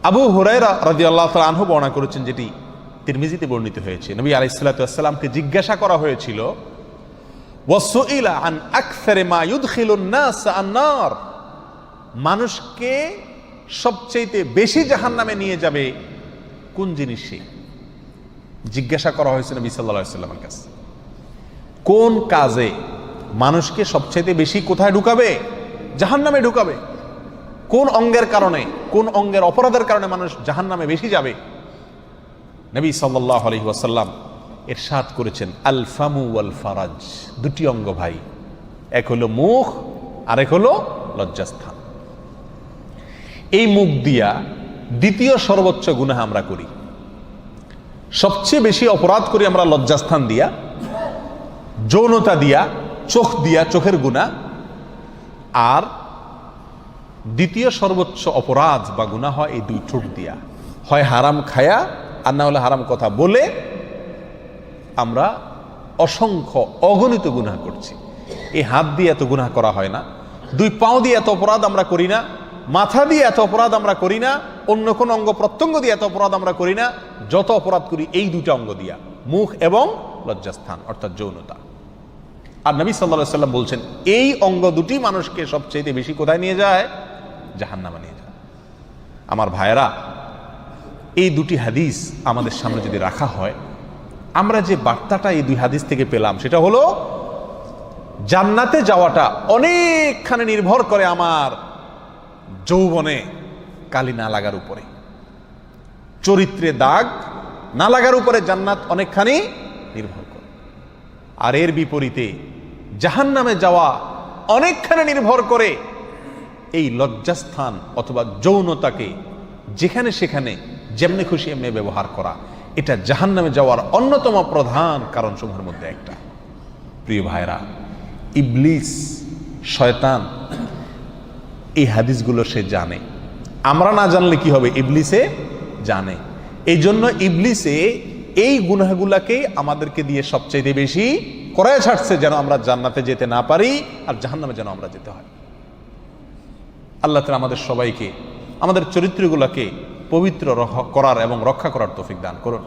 আবু হুরায়রা রাদিয়াল্লাহু তাআলা আনহু বর্ণনা করেছেন, যেটি তিরমিজিতে বর্ণিত হয়েছে, নবী আলাইহিস সালাতু ওয়াস সালামকে জিজ্ঞাসা করা হয়েছিল, ওয়াসুইলা আন আকসারি মা ইউদখিলুন নাস আন-নার, মানুষকে সবচেয়ে বেশি জাহান্নামে নিয়ে যাবে কোন জিনিস? জিজ্ঞাসা করা হয়েছে নবী সাল্লাল্লাহু আলাইহি ওয়াসাল্লামের কাছে, কোন কাজে মানুষকে সবচেয়ে বেশি কোথায় ঢুকাবে? জাহান্নামে ঢুকাবে। কোন অঙ্গের কারণে, কোন অঙ্গের অপরাধের কারণে মানুষ জাহান্নামে বেশি যাবে? নবী সাল্লাল্লাহু আলাইহি ওয়াসাল্লাম ইরশাদ করেছেন, আল ফামু ওয়াল ফারাজ, দুটি অঙ্গ ভাই, এক হলো মুখ আর এক হলো লজ্জাস্থান। এই মুখ দিয়া দ্বিতীয় সর্বোচ্চ গুনাহ আমরা করি, সবচেয়ে বেশি অপরাধ করি আমরা লজ্জাস্থান দিয়া, যৌনতা দিয়া, চোখ দিয়া, চোখের গুনাহ। আর দ্বিতীয় সর্বোচ্চ অপরাধ বা গুনাহ হয় এই দুই ঠোঁট দিয়া, হয় হারাম খায়া আর না হলে হারাম কথা বলে আমরা অসংখ্য অগণিত গুনাহ করছি। এই হাত দিয়ে এত গুনাহ করা হয় না, দুই পাও দিয়ে এত অপরাধ আমরা করি না, মাথা দিয়ে এত অপরাধ আমরা করি না, অন্য কোন অঙ্গ প্রত্যঙ্গ দিয়ে এত অপরাধ আমরা করি না, যত অপরাধ করি এই দুইটা অঙ্গ দিয়া, মুখ এবং লজ্জাস্থান অর্থাৎ যৌনতা। আর নবী সাল্লাল্লাহু আলাইহি ওয়াসাল্লাম বলছেন, এই অঙ্গ দুটি মানুষকে সবচেয়ে বেশি কোথায় নিয়ে যায়? জাহান্নামে নিয়ে যায়। আমার ভাইয়েরা, এই দুটি হাদিস আমাদের সামনে যদি রাখা হয়, আমরা যে বার্তাটা এই দুই হাদিস থেকে পেলাম সেটা হলো, জান্নাতে যাওয়াটা অনেকখানি নির্ভর করে আমার যৌবনে কালি না লাগার উপরে, চরিত্রে দাগ না লাগার উপরে জান্নাত অনেকখানি নির্ভর করে। আর এর বিপরীতে জাহান্নামে যাওয়া অনেকখানি নির্ভর করে এই লজ্জাস্থান অথবা যৌনতাকে যেখানে সেখানে যেমনি খুশি এমনি ব্যবহার করা। এটা জাহান্নামে যাওয়ার অন্যতম প্রধান কারণসমূহের মধ্যে একটা। প্রিয় ভাইরা, ইবলিস, শয়তান এই হাদিসগুলো সে জানে, আমরা না জানলে কি হবে? ইবলিসে জানে। এই জন্য ইবলিসে এই গুনাহগুলাকে আমাদেরকে দিয়ে সবচেয়ে বেশি করায় ছাড়ছে, যেন আমরা জান্নাতে যেতে না পারি আর জাহান্নামে যেন আমরা যেতে হয়। আল্লাহ তাআলা আমাদের সবাইকে আমাদের চরিত্রগুলোকে পবিত্র করার এবং রক্ষা করার তৌফিক দান করুন।